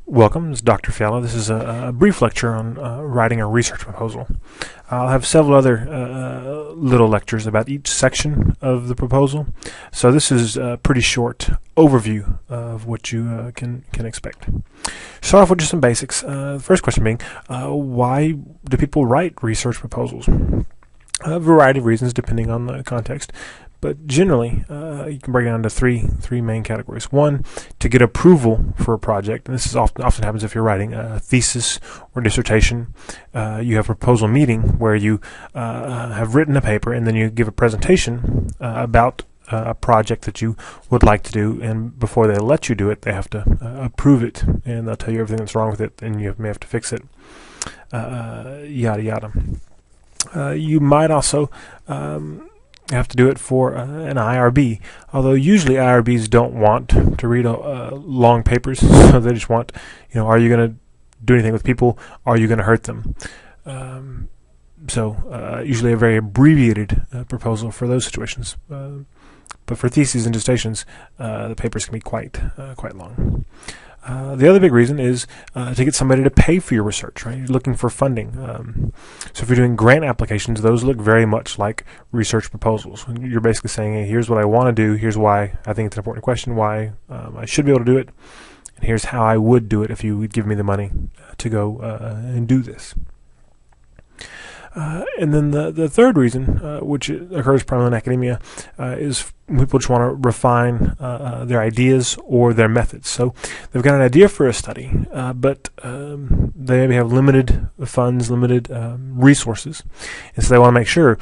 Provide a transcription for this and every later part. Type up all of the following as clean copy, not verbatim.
Welcome, this is Dr. Fiala. This is a brief lecture on writing a research proposal. I'll have several other little lectures about each section of the proposal. So this is a pretty short overview of what you can expect. Start off with just some basics. The first question being, why do people write research proposals? A variety of reasons depending on the context. But generally, you can break it down into three main categories. One, to get approval for a project, and this is often happens if you're writing a thesis or dissertation. You have a proposal meeting where you have written a paper, and then you give a presentation about a project that you would like to do. And before they let you do it, they have to approve it, and they'll tell you everything that's wrong with it, and you may have to fix it. Yada yada. You might also have to do it for an IRB, although usually IRBs don't want to read long papers, so they just want, are you going to do anything with people? Are you going to hurt them? So usually a very abbreviated proposal for those situations. But for theses and dissertations, the papers can be quite long. The other big reason is to get somebody to pay for your research, right? You're looking for funding. So if you're doing grant applications, those look very much like research proposals. You're basically saying, hey, here's what I want to do, here's why I think it's an important question, why I should be able to do it, and here's how I would do it if you would give me the money to go and do this. And then the third reason, which occurs primarily in academia, is people just want to refine their ideas or their methods. So they've got an idea for a study, but they maybe have limited funds, limited resources, and so they want to make sure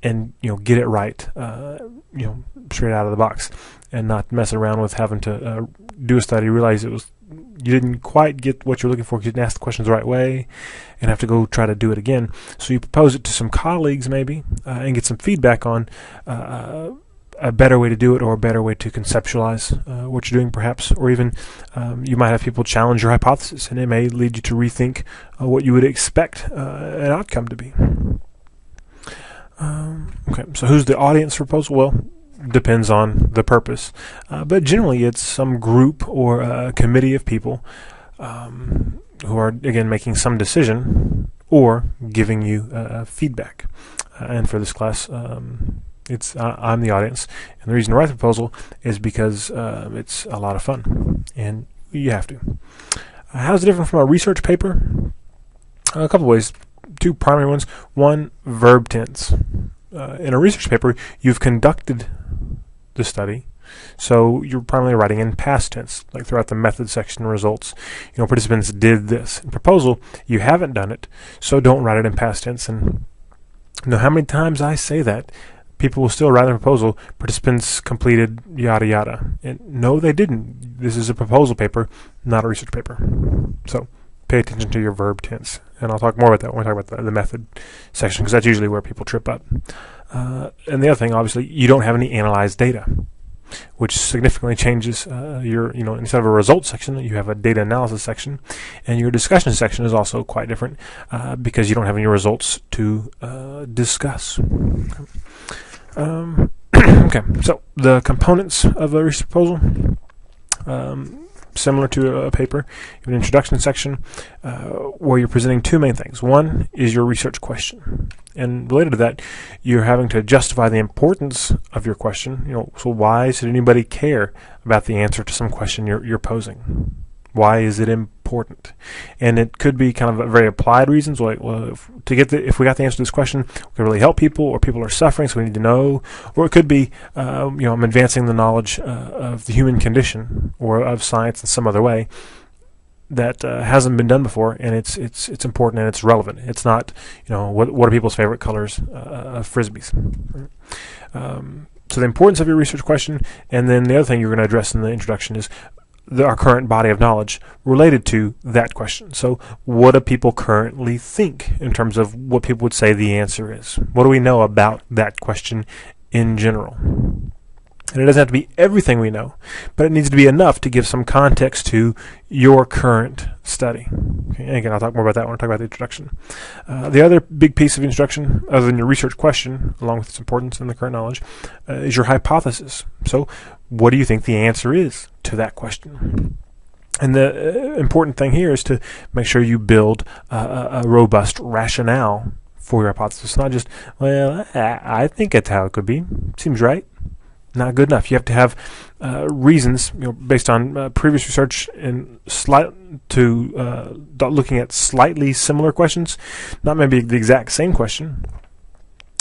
and get it right, straight out of the box, and not mess around with having to do a study, realize you didn't quite get what you're looking for because you didn't ask the questions the right way, and have to go try to do it again. So you propose it to some colleagues maybe, and get some feedback on a better way to do it, or a better way to conceptualize what you're doing perhaps, or even you might have people challenge your hypothesis, and it may lead you to rethink what you would expect an outcome to be. Okay, so who's the audience for proposal? Well, depends on the purpose, but generally it's some group or a committee of people who are, again, making some decision or giving you feedback. And for this class, I'm the audience, and the reason to write the proposal is because it's a lot of fun, and you have to. How is it different from a research paper? A couple ways. Two primary ones. One, verb tense. In a research paper, you've conducted the study, so you're primarily writing in past tense, like throughout the method section results. Participants did this. In proposal, you haven't done it, so don't write it in past tense. And how many times I say that, people will still write in a proposal, participants completed yada yada. And no, they didn't. This is a proposal paper, not a research paper. So pay attention to your verb tense. And I'll talk more about that when we talk about the method section, because that's usually where people trip up. And the other thing, obviously, you don't have any analyzed data, which significantly changes your, instead of a results section, you have a data analysis section, and your discussion section is also quite different because you don't have any results to discuss. Okay, so the components of a research proposal. Similar to a paper, you have an introduction section where you're presenting two main things. One is your research question, and related to that, you're having to justify the importance of your question. So why should anybody care about the answer to some question you're posing? Why is it important? And it could be kind of very applied reasons, like, well, if we got the answer to this question, we could really help people, or people are suffering, so we need to know. Or it could be, I'm advancing the knowledge of the human condition or of science in some other way that hasn't been done before, and it's important and it's relevant. It's not, what are people's favorite colors of frisbees? So the importance of your research question, and then the other thing you're going to address in the introduction is our current body of knowledge related to that question. So what do people currently think in terms of what people would say the answer is? What do we know about that question in general? And it doesn't have to be everything we know, but it needs to be enough to give some context to your current study. Okay, and again, I'll talk more about that when I talk about the introduction. The other big piece of introduction, other than your research question, along with its importance and the current knowledge, is your hypothesis. So what do you think the answer is to that question? And the important thing here is to make sure you build a robust rationale for your hypothesis. Not just, well, I think that's how it could be. Seems right. Not good enough. You have to have reasons, based on previous research and looking at slightly similar questions, not maybe the exact same question.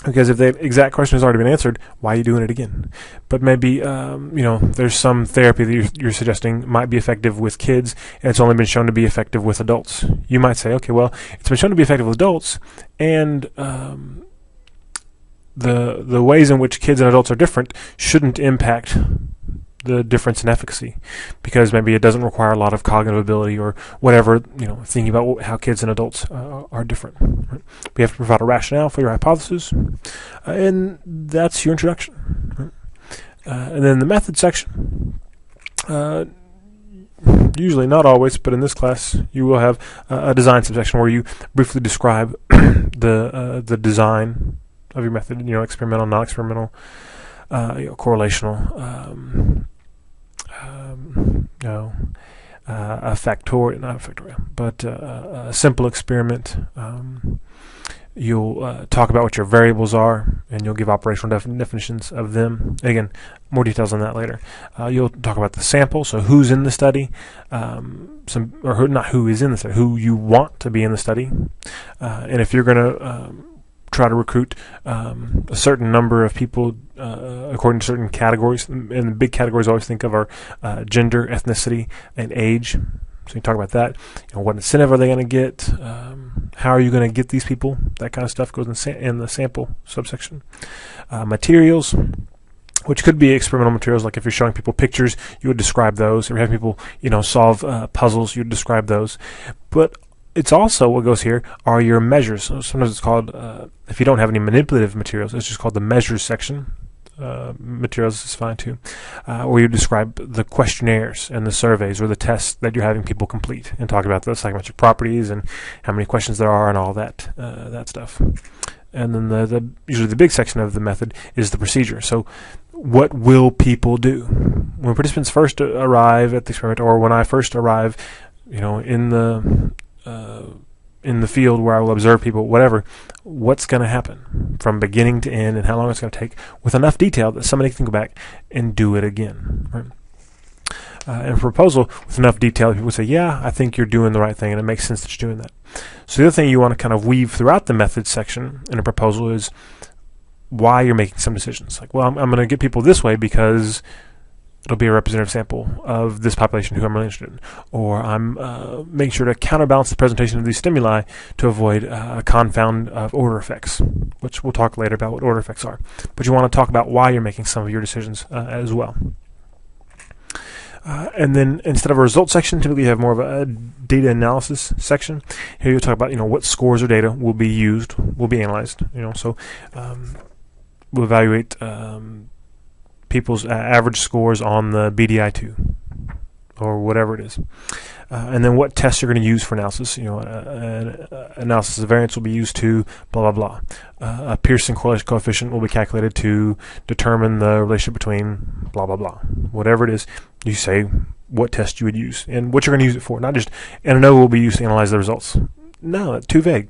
Because if the exact question has already been answered, why are you doing it again? But maybe, there's some therapy that you're suggesting might be effective with kids, and it's only been shown to be effective with adults. You might say, okay, well, it's been shown to be effective with adults, and the ways in which kids and adults are different shouldn't impact the difference in efficacy, because maybe it doesn't require a lot of cognitive ability or whatever, thinking about how kids and adults are different. Right? We have to provide a rationale for your hypothesis, and that's your introduction. Right? And then the method section, usually, not always, but in this class, you will have a design subsection where you briefly describe the design of your method, experimental, non-experimental, correlational, a factorial, not a factorial, but a simple experiment. You'll talk about what your variables are, and you'll give operational definitions of them. Again, more details on that later. You'll talk about the sample, so who's in the study, not who is in the study, who you want to be in the study, and if you're going to try to recruit a certain number of people according to certain categories, and the big categories I always think of are gender, ethnicity, and age. So you talk about that. What incentive are they going to get? How are you going to get these people? That kind of stuff goes in the sample subsection. Materials, which could be experimental materials, like if you're showing people pictures, you would describe those. If you're having people, solve puzzles, you would describe those. But it's also, what goes here are your measures. So sometimes it's called, if you don't have any manipulative materials, it's just called the measures section. Materials is fine too, where you describe the questionnaires and the surveys or the tests that you're having people complete, and talk about the psychometric properties and how many questions there are and all that stuff. And then the usually the big section of the method is the procedure. So what will people do when participants first arrive at the experiment, or when I first arrive, in the field where I will observe people, whatever, what's going to happen from beginning to end, and how long it's going to take, with enough detail that somebody can go back and do it again. Right? And for proposal, with enough detail, people say, yeah, I think you're doing the right thing, and it makes sense that you're doing that. So the other thing you want to kind of weave throughout the method section in a proposal is why you're making some decisions. Like, well, I'm going to get people this way because it'll be a representative sample of this population who I'm really interested in. Or I'm making sure to counterbalance the presentation of these stimuli to avoid a confound of order effects, which we'll talk later about what order effects are. But you want to talk about why you're making some of your decisions as well. And then instead of a results section, typically you have more of a data analysis section. Here you'll talk about, what scores or data will be used, will be analyzed. So we'll evaluate people's average scores on the BDI-2 or whatever it is. And then what tests you're going to use for analysis. Analysis of variance will be used to blah, blah, blah. A Pearson correlation coefficient will be calculated to determine the relationship between blah, blah, blah. Whatever it is, you say what test you would use and what you're going to use it for. Not just, and ANOVA will be used to analyze the results. No, that's too vague.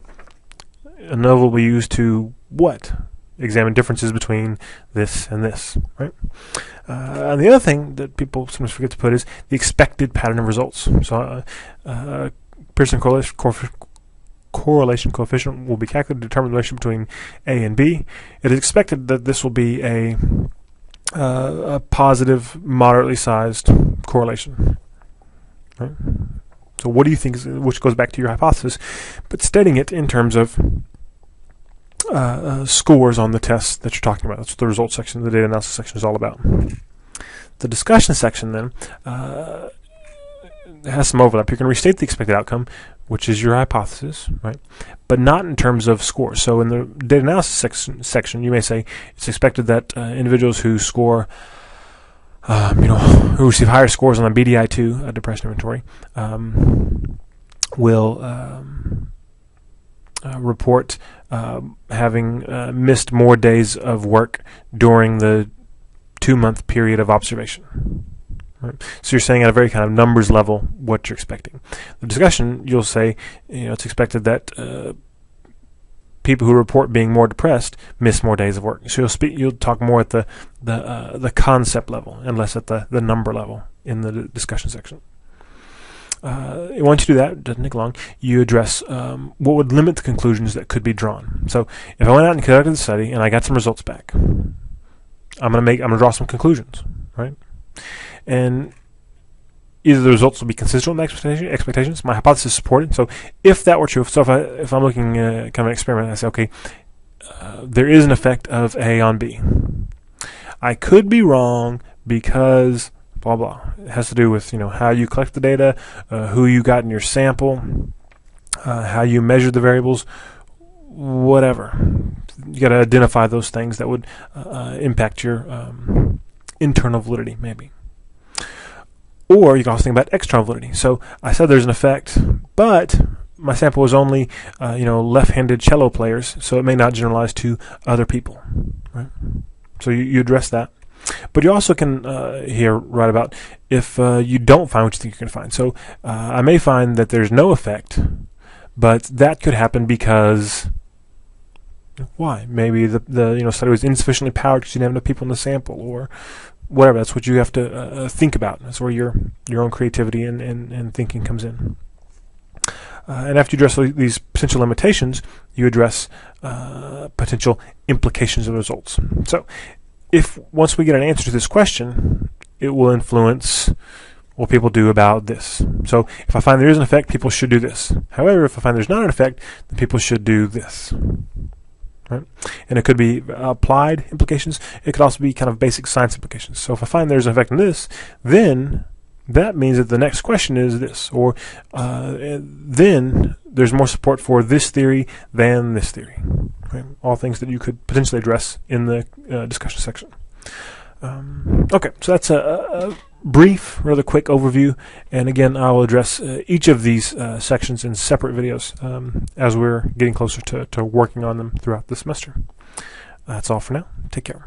ANOVA will be used to what? Examine differences between this and this, right? And the other thing that people sometimes forget to put is the expected pattern of results. So Pearson correlation coefficient will be calculated to determine the relationship between A and B. It is expected that this will be a positive, moderately sized correlation, right? So what do you think, which goes back to your hypothesis, but stating it in terms of scores on the tests that you're talking about. That's what the results section, the data analysis section is all about. The discussion section then has some overlap. You can restate the expected outcome, which is your hypothesis, right? But not in terms of scores. So in the data analysis section, you may say it's expected that individuals who score, who receive higher scores on the BDI-2 depression inventory, will report having missed more days of work during the 2-month period of observation. Right? So you're saying at a very kind of numbers level what you're expecting. The discussion, you'll say, it's expected that people who report being more depressed miss more days of work. So you'll talk more at the concept level and less at the number level in the discussion section. Once you do that, it doesn't take long, you address what would limit the conclusions that could be drawn. So if I went out and conducted the study and I got some results back, I'm gonna draw some conclusions, right? And either the results will be consistent with my expectations, my hypothesis is supported. So if that were true, so if I'm looking at kind of an experiment, I say, okay, there is an effect of A on B. I could be wrong because blah blah. It has to do with how you collect the data, who you got in your sample, how you measured the variables, whatever. You got to identify those things that would impact your internal validity, maybe. Or you can also think about external validity. So I said there's an effect, but my sample was only left-handed cello players, so it may not generalize to other people, right? So you address that. But you also can here write about if you don't find what you think you're going to find. So I may find that there's no effect, but that could happen because why? Maybe the study was insufficiently powered because you didn't have enough people in the sample, or whatever. That's what you have to think about. That's where your own creativity and thinking comes in. And after you address these potential limitations, you address potential implications of the results. So once we get an answer to this question, it will influence what people do about this. So if I find there is an effect, people should do this. However, if I find there's not an effect, then people should do this. Right? And it could be applied implications. It could also be kind of basic science implications. So if I find there's an effect in this, then that means that the next question is this, or then there's more support for this theory than this theory. Right? All things that you could potentially address in the discussion section. Okay, so that's a brief, rather quick overview, and again, I will address each of these sections in separate videos as we're getting closer to working on them throughout the semester. That's all for now. Take care.